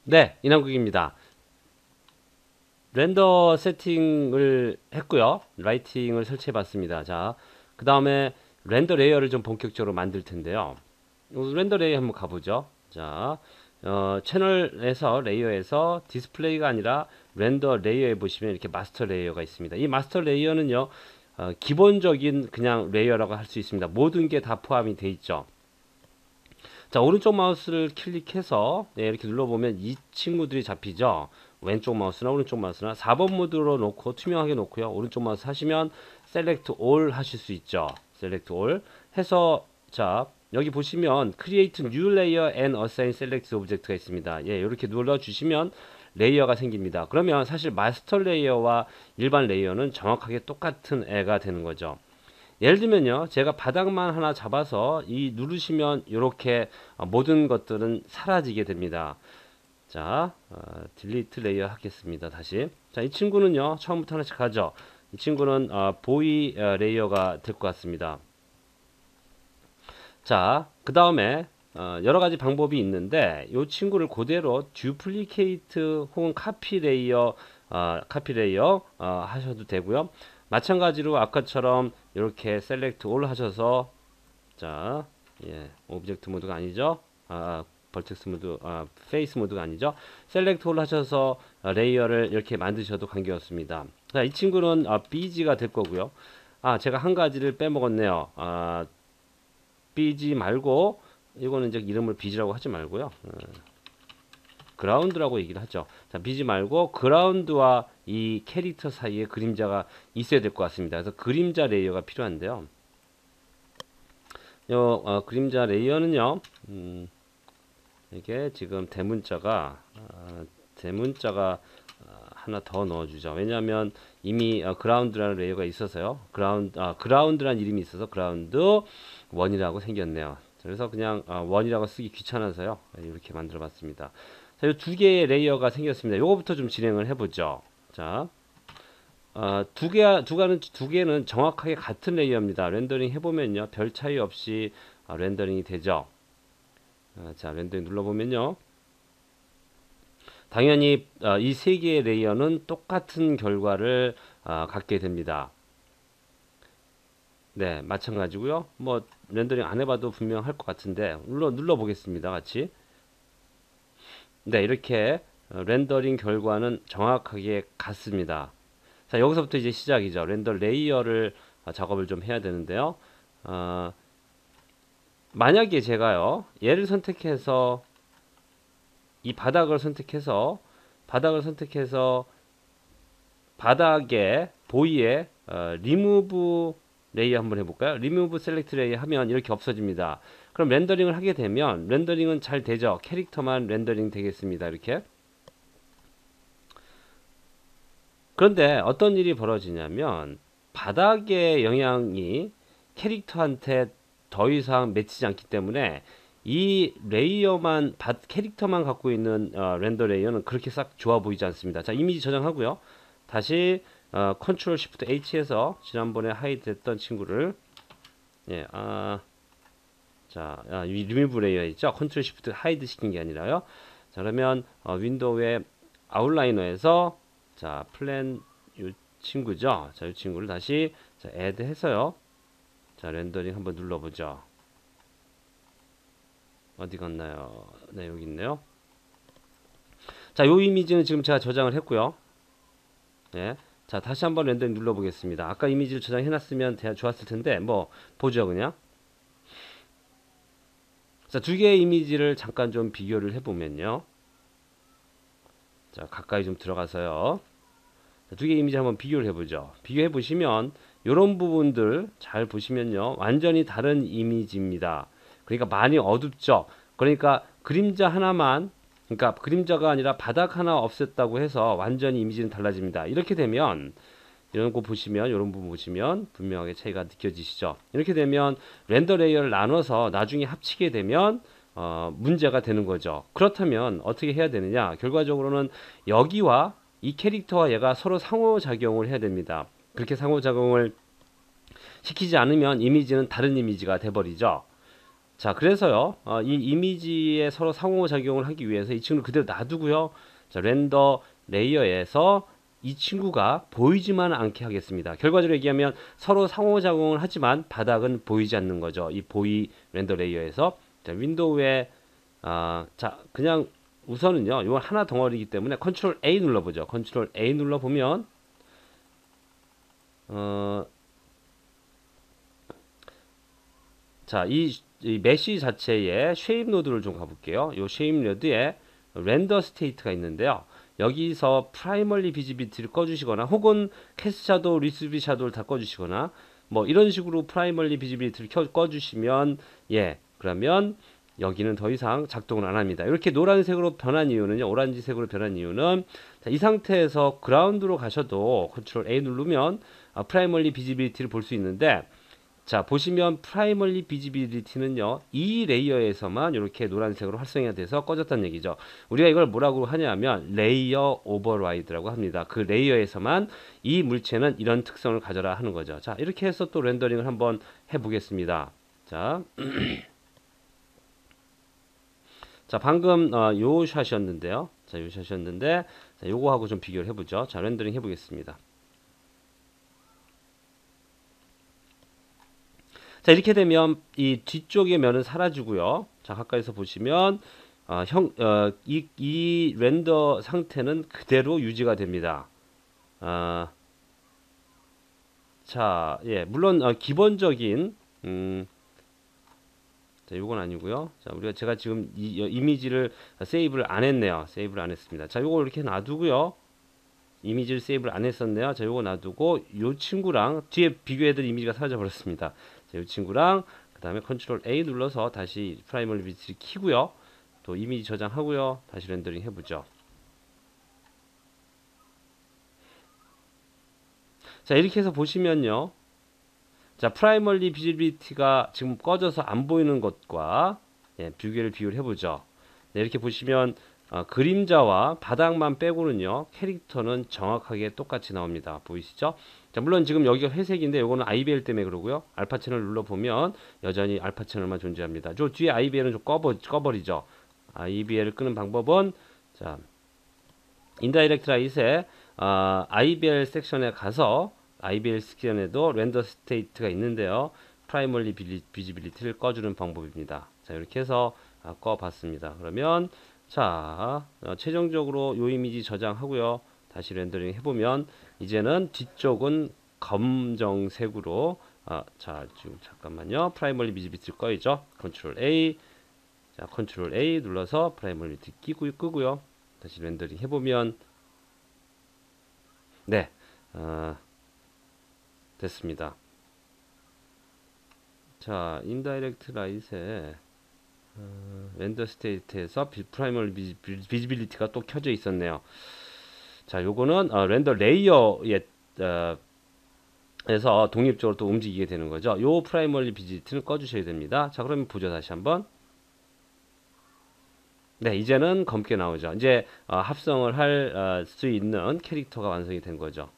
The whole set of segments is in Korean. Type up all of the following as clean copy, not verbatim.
네, 이남국입니다. 렌더 세팅을 했고요. 라이팅을 설치해 봤습니다. 자, 그 다음에 렌더 레이어를 좀 본격적으로 만들 텐데요. 렌더 레이어 한번 가보죠. 자, 채널에서 레이어에서 디스플레이가 아니라 렌더 레이어에 보시면 이렇게 마스터 레이어가 있습니다. 이 마스터 레이어는요, 기본적인 그냥 레이어라고 할 수 있습니다. 모든 게 다 포함이 돼 있죠. 자, 오른쪽 마우스를 클릭해서 네, 이렇게 눌러보면 이 친구들이 잡히죠. 왼쪽 마우스나 오른쪽 마우스나 4번 모드로 놓고 투명하게 놓고요. 오른쪽 마우스 하시면 Select All 하실 수 있죠. Select All 해서 자, 여기 보시면 Create New Layer and Assign Select Object가 있습니다. 예, 이렇게 눌러주시면 레이어가 생깁니다. 그러면 사실 마스터 레이어와 일반 레이어는 정확하게 똑같은 애가 되는 거죠. 예를 들면요, 제가 바닥만 하나 잡아서 이 누르시면 이렇게 모든 것들은 사라지게 됩니다. 자, 딜리트 레이어 하겠습니다. 다시. 자, 이 친구는요, 처음부터 하나씩 가죠. 이 친구는 보이 레이어가 될 것 같습니다. 자, 그 다음에 여러 가지 방법이 있는데 이 친구를 그대로 듀플리케이트 혹은 카피 레이어 하셔도 되고요. 마찬가지로 아까처럼 이렇게 셀렉트 올 하셔서 자, 예, 오브젝트 모드가 아니죠. 벌텍스 모드, 페이스 모드가 아니죠. 셀렉트 올 하셔서 레이어를 이렇게 만드셔도 관계없습니다. 자, 이 친구는 BG가 될 거고요. 제가 한 가지를 빼먹었네요. BG 말고 이거는 이제 이름을 BG라고 하지 말고요. 그라운드라고 얘기를 하죠. 자, BG 말고 그라운드와 이 캐릭터 사이에 그림자가 있어야 될 것 같습니다. 그래서 그림자 레이어가 필요한데요. 그림자 레이어는요. 이게 지금 대문자가 하나 더 넣어주죠. 왜냐하면 이미 그라운드라는 레이어가 있어서요. 그라운드라는 이름이 있어서 그라운드 원이라고 생겼네요. 그래서 그냥 원이라고 쓰기 귀찮아서요. 이렇게 만들어 봤습니다. 자, 이 두 개의 레이어가 생겼습니다. 요거부터 좀 진행을 해보죠. 자, 두 개는 정확하게 같은 레이어입니다. 렌더링 해보면요. 별 차이 없이 렌더링이 되죠. 자, 렌더링 눌러보면요. 당연히 이 세 개의 레이어는 똑같은 결과를 갖게 됩니다. 네, 마찬가지고요. 뭐 렌더링 안 해봐도 분명 할 것 같은데 눌러 보겠습니다. 같이. 네, 이렇게 렌더링 결과는 정확하게 같습니다. 자, 여기서부터 이제 시작이죠. 렌더 레이어를 작업을 좀 해야 되는데요. 만약에 제가요, 얘를 선택해서 이 바닥을 선택해서 바닥에 보이에 리무브 레이어 한번 해볼까요? 리무브 셀렉트 레이어 하면 이렇게 없어집니다. 그럼 렌더링을 하게 되면 렌더링은 잘 되죠. 캐릭터만 렌더링 되겠습니다. 이렇게. 그런데 어떤 일이 벌어지냐면 바닥의 영향이 캐릭터한테 더 이상 맺히지 않기 때문에 이 레이어만 캐릭터만 갖고 있는 렌더 레이어는 그렇게 싹 좋아 보이지 않습니다. 자, 이미지 저장하고요. 다시 컨트롤 시프트 H에서 지난번에 하이드 했던 친구를 예, 자, 이 리무브 레이어 있죠? 컨트롤 시프트 하이드 시킨 게 아니라요. 자, 그러면 윈도우의 아웃라이너에서 자, 플랜 이 친구죠. 자, 이 친구를 다시 자, 애드 해서요. 자, 렌더링 한번 눌러보죠. 어디 갔나요? 네, 여기 있네요. 자, 요 이미지는 지금 제가 저장을 했고요. 예. 자, 다시 한번 렌더링 눌러보겠습니다. 아까 이미지를 저장해놨으면 좋았을 텐데, 뭐, 보죠, 그냥. 자, 두 개의 이미지를 잠깐 좀 비교를 해보면요. 자, 가까이 좀 들어가서요. 두 개의 이미지 한번 비교를 해보죠. 비교해 보시면 이런 부분들 잘 보시면요, 완전히 다른 이미지입니다. 그러니까 많이 어둡죠. 그러니까 그림자 하나만, 그러니까 그림자가 아니라 바닥 하나 없앴다고 해서 완전히 이미지는 달라집니다. 이렇게 되면 이런 거 보시면, 이런 부분 보시면 분명하게 차이가 느껴지시죠. 이렇게 되면 렌더 레이어를 나눠서 나중에 합치게 되면 문제가 되는 거죠. 그렇다면 어떻게 해야 되느냐? 결과적으로는 여기와 이 캐릭터와 얘가 서로 상호작용을 해야 됩니다. 그렇게 상호작용을 시키지 않으면 이미지는 다른 이미지가 돼버리죠. 자, 그래서요, 이 이미지에 서로 상호작용을 하기 위해서 이 친구를 그대로 놔두고요. 자, 렌더 레이어에서 이 친구가 보이지만 않게 하겠습니다. 결과적으로 얘기하면 서로 상호작용을 하지만 바닥은 보이지 않는 거죠. 이 보이 렌더 레이어에서. 자, 윈도우에, 자, 그냥 우선은요, 이건 하나 덩어리이기 때문에 컨트롤 A 눌러보죠. 컨트롤 A 눌러보면, 어, 자, 이 메시 자체의 쉐입 노드를 좀 가볼게요. 이 쉐입 노드에 렌더 스테이트가 있는데요. 여기서 프라이머리 비지빌리티를 꺼주시거나 혹은 캐스트 샤도우, 리스비 샤도우를 다 꺼주시거나 뭐 이런 식으로 프라이머리 비지빌리티를 꺼주시면 그러면 여기는 더 이상 작동을 안 합니다. 이렇게 노란색으로 변한 이유는요. 오란지색으로 변한 이유는 자, 이 상태에서 그라운드로 가셔도 컨트롤 A 누르면 프라이머리 비지빌리티를 볼 수 있는데 자, 보시면 프라이머리 비지빌리티는요, 이 레이어에서만 이렇게 노란색으로 활성화가 돼서 꺼졌다는 얘기죠. 우리가 이걸 뭐라고 하냐면 레이어 오버라이드라고 합니다. 그 레이어에서만 이 물체는 이런 특성을 가져라 하는 거죠. 자, 이렇게 해서 또 렌더링을 한번 해보겠습니다. 자, 자, 방금 요 샷이었는데요. 자, 요 샷이었는데 자, 요거하고 좀 비교를 해보죠. 자, 렌더링 해보겠습니다. 자, 이렇게 되면 이 뒤쪽의 면은 사라지고요. 자, 가까이서 보시면 이 렌더 상태는 그대로 유지가 됩니다. 아, 자, 물론 기본적인 자, 요건 아니고요. 자, 제가 지금 이 이미지를 세이브를 안 했네요. 세이브를 안 했습니다. 자, 요거 이렇게 놔두고요. 이미지를 세이브를 안 했었네요. 자, 요거 놔두고 요 친구랑 뒤에 비교해둔 이미지가 사라져 버렸습니다. 자, 요 친구랑 그 다음에 컨트롤 A 눌러서 다시 프라이머리 비트를 키고요. 또 이미지 저장하고요. 다시 렌더링 해보죠. 자, 이렇게 해서 보시면요. 자, 프라이머리 비지빌리티가 지금 꺼져서 안 보이는 것과 비교를 해보죠. 네, 이렇게 보시면 그림자와 바닥만 빼고는요 캐릭터는 정확하게 똑같이 나옵니다. 보이시죠? 자, 물론 지금 여기가 회색인데 이거는 IBL 때문에 그러고요. 알파 채널 눌러보면 여전히 알파 채널만 존재합니다. 저 뒤에 IBL은 좀 꺼버리죠. IBL을 끄는 방법은 자, 인다이렉트 라이트에 IBL 섹션에 가서 IBL 섹션에도 렌더 스테이트가 있는데요. 프라이머리 비지빌리티를 꺼주는 방법입니다. 자, 이렇게 해서 꺼봤습니다. 그러면 자, 최종적으로 요 이미지 저장하고요. 다시 렌더링 해보면 이제는 뒤쪽은 검정색으로 자, 지금 잠깐만요. 프라이머리 비지빌리티를 꺼야죠. 컨트롤 A 자, 컨트롤 A 눌러서 프라이머리 비지빌리티 끄고요. 다시 렌더링 해보면 네, 됐습니다. 자, 인다이렉트 라이트에 렌더 스테이트에서 프라이머리 비지빌리티가 또 켜져 있었네요. 자, 요거는 렌더 레이어에 에서 독립적으로 또 움직이게 되는 거죠. 요 프라이머리 비지빌리티는 꺼주셔야 됩니다. 자, 그러면 보죠 다시 한번. 네, 이제는 검게 나오죠. 이제 합성을 할 수 있는 캐릭터가 완성이 된 거죠.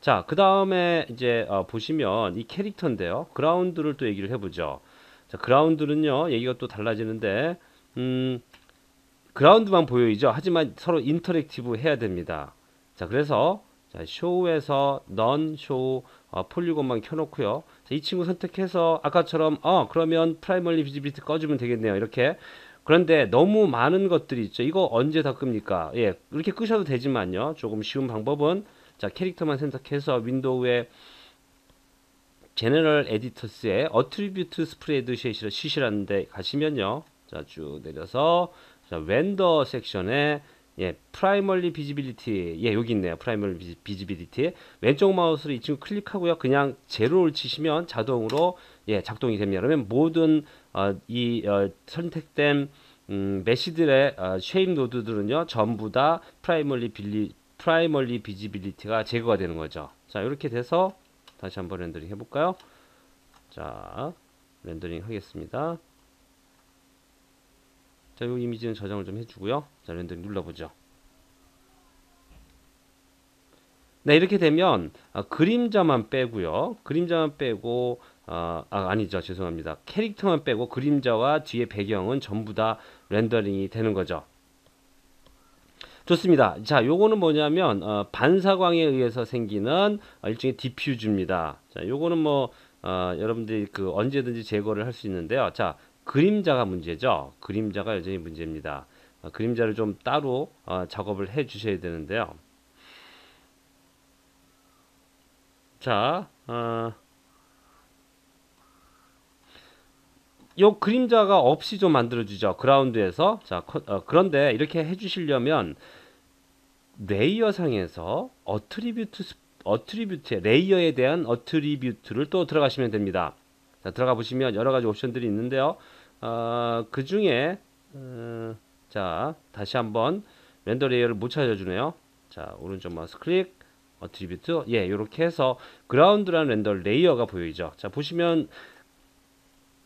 자, 그 다음에 이제 보시면 이 캐릭터인데요. 그라운드를 또 얘기를 해보죠. 자, 그라운드는요, 얘기가 또 달라지는데, 그라운드만 보여이죠. 하지만 서로 인터랙티브 해야 됩니다. 자, 그래서 자, 쇼에서 넌 쇼 폴리곤만 켜놓고요. 자, 이 친구 선택해서 아까처럼 그러면 프라이머리 비지빌리티 꺼주면 되겠네요. 이렇게. 그런데 너무 많은 것들이 있죠. 이거 언제 다 끕니까? 예, 이렇게 끄셔도 되지만요. 조금 쉬운 방법은 자, 캐릭터만 선택해서 윈도우에 제너럴 에디터스에 어트리뷰트 스프레드 쉿이라는 데 가시면요. 자, 쭉 내려서 자, 렌더 섹션에 프라이머리 비지빌리티 여기 있네요. 프라이머리 비지빌리티 왼쪽 마우스로 이 친구 클릭하고요. 그냥 제로를 치시면 자동으로 작동이 됩니다. 그러면 모든 선택된 메시들의 쉐입 노드들은요 전부 다 프라이머리 비지빌리티가 제거가 되는 거죠. 자, 이렇게 돼서 다시 한번 렌더링 해볼까요? 자, 렌더링 하겠습니다. 자, 이 이미지는 저장을 좀 해주고요. 자, 렌더링 눌러보죠. 네, 이렇게 되면 그림자만 빼고요. 그림자만 빼고 아니죠. 죄송합니다. 캐릭터만 빼고 그림자와 뒤에 배경은 전부 다 렌더링이 되는 거죠. 좋습니다. 자, 요거는 뭐냐면 반사광에 의해서 생기는 일종의 디퓨즈입니다. 자, 요거는 뭐 여러분들이 그 언제든지 제거를 할 수 있는데요. 자, 그림자가 문제죠. 그림자가 여전히 문제입니다. 그림자를 좀 따로 작업을 해 주셔야 되는데요. 자, 요 그림자가 없이 좀 만들어 주죠. 그라운드에서. 자, 그런데 이렇게 해 주시려면 레이어 상에서 어트리뷰트의 레이어에 대한 어트리뷰트를 또 들어가시면 됩니다. 자, 들어가 보시면 여러 가지 옵션들이 있는데요. 그 중에 자, 다시 한번 렌더 레이어를 못 찾아주네요. 자, 오른쪽 마우스 클릭 어트리뷰트, 예, 이렇게 해서 그라운드라는 렌더 레이어가 보이죠. 자, 보시면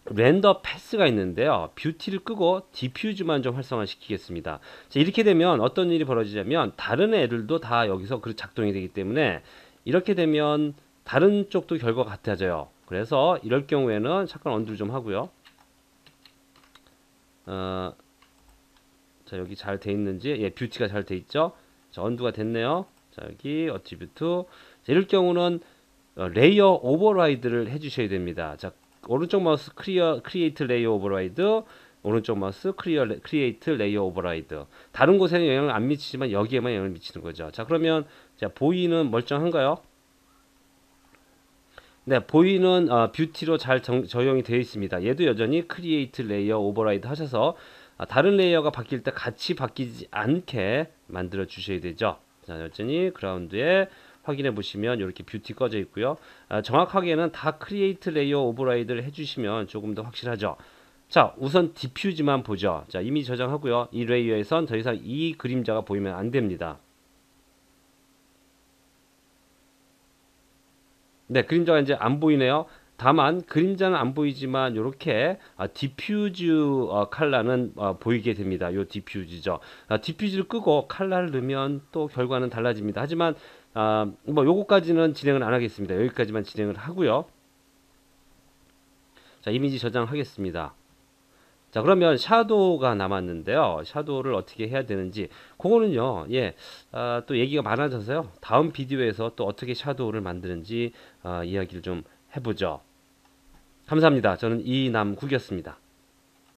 렌더 패스가 있는데요. 뷰티를 끄고 디퓨즈만 좀 활성화 시키겠습니다. 자, 이렇게 되면 어떤 일이 벌어지냐면 다른 애들도 다 여기서 그 작동이 되기 때문에 이렇게 되면 다른 쪽도 결과가 같아져요. 그래서 이럴 경우에는 잠깐 언두를 좀 하고요. 자, 여기 잘 돼 있는지, 예, 뷰티가 잘 돼 있죠. 자, 언두가 됐네요. 자, 여기 어트리뷰트. 자, 이럴 경우는 레이어 오버라이드를 해주셔야 됩니다. 자, 오른쪽 마우스 크리에이트 레이어 오버라이드, 오른쪽 마우스 크리에이트 레이어 오버라이드. 다른 곳에는 영향을 안 미치지만 여기에만 영향을 미치는 거죠. 자, 그러면 자, 보이는 멀쩡한가요? 네, 보이는 뷰티로 잘 적용이 되어 있습니다. 얘도 여전히 크리에이트 레이어 오버라이드 하셔서 다른 레이어가 바뀔 때 같이 바뀌지 않게 만들어 주셔야 되죠. 자, 여전히 그라운드에 확인해 보시면 이렇게 뷰티 꺼져 있고요. 정확하게는 다 크리에이트 레이어 오버라이드를 해주시면 조금 더 확실하죠. 자, 우선 디퓨즈만 보죠. 자, 이미 저장하고요. 이 레이어에선 더 이상 이 그림자가 보이면 안 됩니다. 네, 그림자가 이제 안 보이네요. 다만 그림자는 안 보이지만 이렇게 디퓨즈 컬러는 보이게 됩니다. 요 디퓨즈죠. 디퓨즈를 끄고 컬러를 넣으면 또 결과는 달라집니다. 하지만 뭐 요거까지는 진행을 안 하겠습니다. 여기까지만 진행을 하고요. 자, 이미지 저장하겠습니다. 자, 그러면 샤도우가 남았는데요. 샤도우를 어떻게 해야 되는지 그거는요. 예, 또 얘기가 많아져서요. 다음 비디오에서 또 어떻게 샤도우를 만드는지 이야기를 좀 해보죠. 감사합니다. 저는 이남국이었습니다.